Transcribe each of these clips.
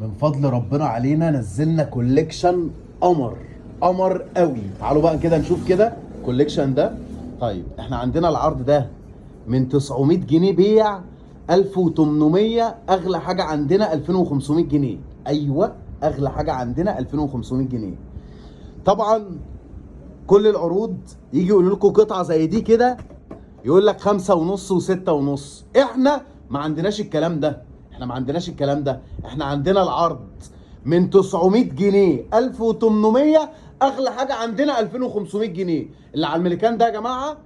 من فضل ربنا علينا نزلنا كوليكشن قمر قمر قوي. تعالوا بقى كده نشوف كده الكوليكشن ده. طيب احنا عندنا العرض ده من 900 جنيه بيع، 1800 اغلى حاجه عندنا 2500 جنيه. ايوه اغلى حاجه عندنا 2500 جنيه. طبعا كل العروض يجي يقولوا لكم قطعه زي دي كده يقول لك 5.5 و6.5. احنا ما عندناش الكلام ده، احنا عندنا العرض من 900 جنيه 1800 اغلى حاجه عندنا 2500 جنيه. اللي على الملكان ده يا جماعه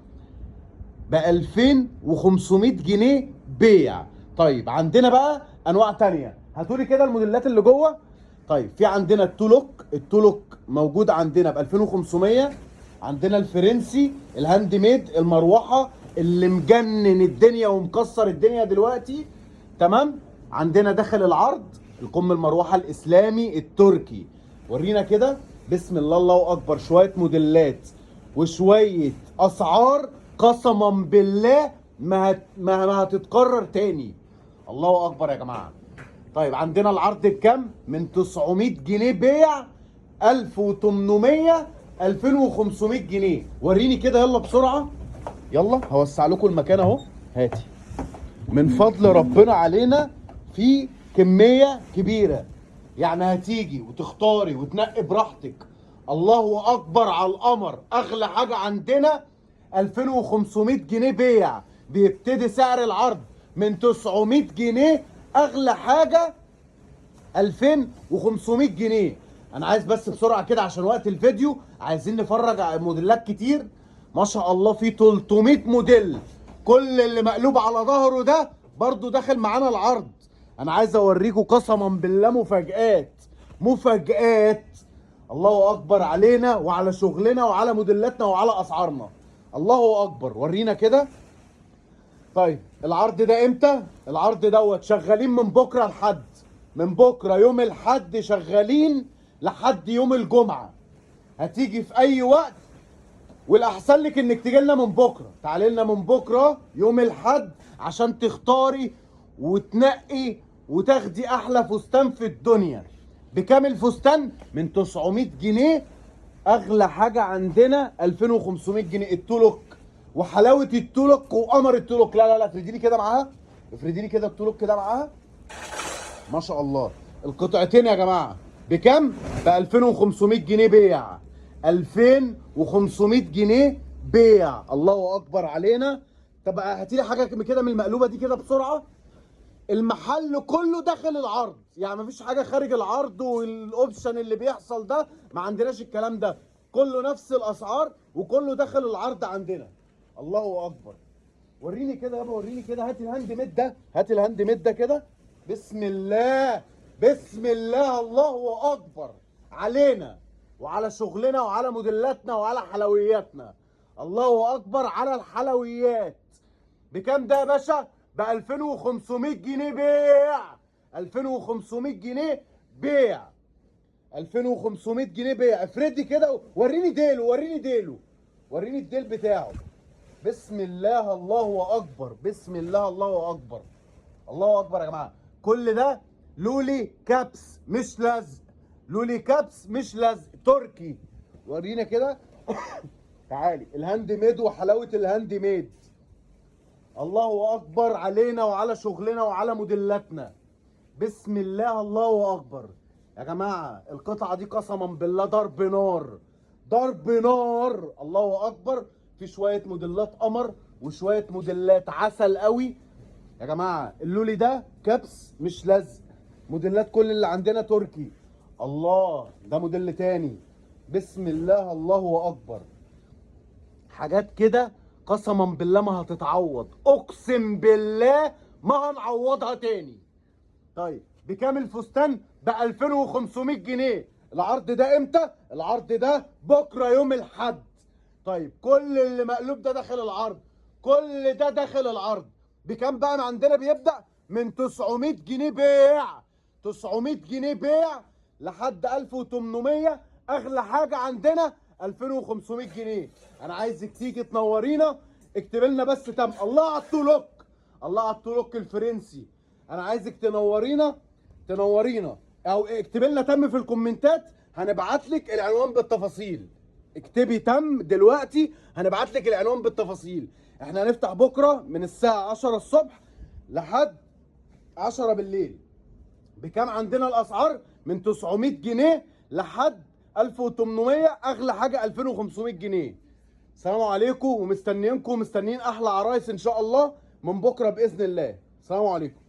ب 2500 جنيه بيع. طيب عندنا بقى انواع تانية، هاتولي كده الموديلات اللي جوه. طيب في عندنا التولوك موجود عندنا ب 2500. عندنا الفرنسي الهاند ميد المروحه اللي مجنن الدنيا ومكسر الدنيا دلوقتي، تمام. عندنا داخل العرض القم المروحه الاسلامي التركي. ورينا كده بسم الله الله اكبر، شويه موديلات وشويه اسعار قسما بالله ما هتتكرر تاني. الله اكبر يا جماعه. طيب عندنا العرض بكام؟ من 900 جنيه بيع، 1800 2500 جنيه. وريني كده يلا بسرعه، يلا هوسع لكم المكان اهو. هاتي من فضل ربنا علينا في كميه كبيره، يعني هتيجي وتختاري وتنقي براحتك. الله اكبر على القمر. اغلى حاجه عندنا 2500 جنيه بيع، بيبتدي سعر العرض من 900 جنيه، اغلى حاجه 2500 جنيه. انا عايز بس بسرعه كده عشان وقت الفيديو، عايزين نفرج على موديلات كتير ما شاء الله، في 300 موديل. كل اللي مقلوب على ظهره ده برضو داخل معانا العرض. انا عايز اوريكم قسما بالله مفاجآت. الله اكبر علينا وعلى شغلنا وعلى موديلاتنا وعلى اسعارنا. الله اكبر. ورينا كده. طيب العرض ده امتى؟ العرض دوت شغالين من بكره لحد، من بكره يوم الحد شغالين لحد يوم الجمعه. هتيجي في اي وقت، والاحسن لك انك تيجي لنا من بكره. تعالي لنا من بكره يوم الحد عشان تختاري وتنقي وتاخدي احلى فستان في الدنيا. بكام الفستان؟ من 900 جنيه، اغلى حاجه عندنا 2500 جنيه. التولوك وحلاوه التولوك وقمر التولوك. لا لا لا، افردي لي كده معاها، افردي لي كده التولوك كده معاها. ما شاء الله. القطعتين يا جماعه بكام؟ ب 2500 جنيه بيع، 2500 جنيه بيع. الله اكبر علينا. طب هاتي لي حاجه كده من المقلوبه دي كده بسرعه. المحل كله داخل العرض، يعني مفيش حاجه خارج العرض والاوبشن اللي بيحصل ده ما عندناش الكلام ده. كله نفس الاسعار وكله داخل العرض عندنا. الله اكبر. وريني كده يابا، وريني كده. هاتي الهاند ميد ده، هاتي الهاند ميد ده كده. بسم الله بسم الله الله اكبر علينا وعلى شغلنا وعلى موديلاتنا وعلى حلوياتنا. الله اكبر على الحلويات. بكام ده يا باشا؟ ب 2500 جنيه بيع، 2500 جنيه بيع، 2500 جنيه بيع. افردي كده وريني ديله، وريني ديله، وريني الديل بتاعه. بسم الله الله اكبر، بسم الله الله اكبر. الله اكبر يا جماعه. كل ده لولي كابس مش لزق، لولي كابس مش لزق تركي. ورينا كده تعالي الهاند ميد وحلاوه الهاند ميد. الله اكبر علينا وعلى شغلنا وعلى موديلاتنا. بسم الله الله اكبر يا جماعه. القطعه دي قسما بالله ضرب نار، ضرب نار. الله اكبر. في شويه موديلات قمر وشويه موديلات عسل قوي يا جماعه. اللولي ده كبس مش لزق. موديلات كل اللي عندنا تركي. الله ده موديل تاني. بسم الله الله اكبر. حاجات كده قسما بالله ما هتتعوض، اقسم بالله ما هنعوضها تاني. طيب بكام الفستان؟ ب 2500 جنيه. العرض ده امتى؟ العرض ده بكره يوم الحد. طيب كل اللي مقلوب ده داخل العرض، كل ده داخل العرض. بكام بقى؟ عندنا بيبدأ من 900 جنيه بيع، 900 جنيه بيع لحد 1800. اغلى حاجه عندنا 2500 جنيه. انا عايزك تيجي تنورينا، اكتب لنا بس تم. الله على التولوك، الله على التولوك الفرنسي. انا عايزك تنورينا، تنورينا او اكتب لنا تم في الكومنتات، هنبعت لك العنوان بالتفاصيل. اكتبي تم دلوقتي، هنبعت لك العنوان بالتفاصيل. احنا هنفتح بكره من الساعه 10 الصبح لحد 10 بالليل. بكام عندنا الاسعار؟ من 900 جنيه لحد 1800، اغلى حاجه 2500 جنيه. السلام عليكم، ومستنيينكم، مستنيين احلى عرايس ان شاء الله من بكره باذن الله. السلام عليكم.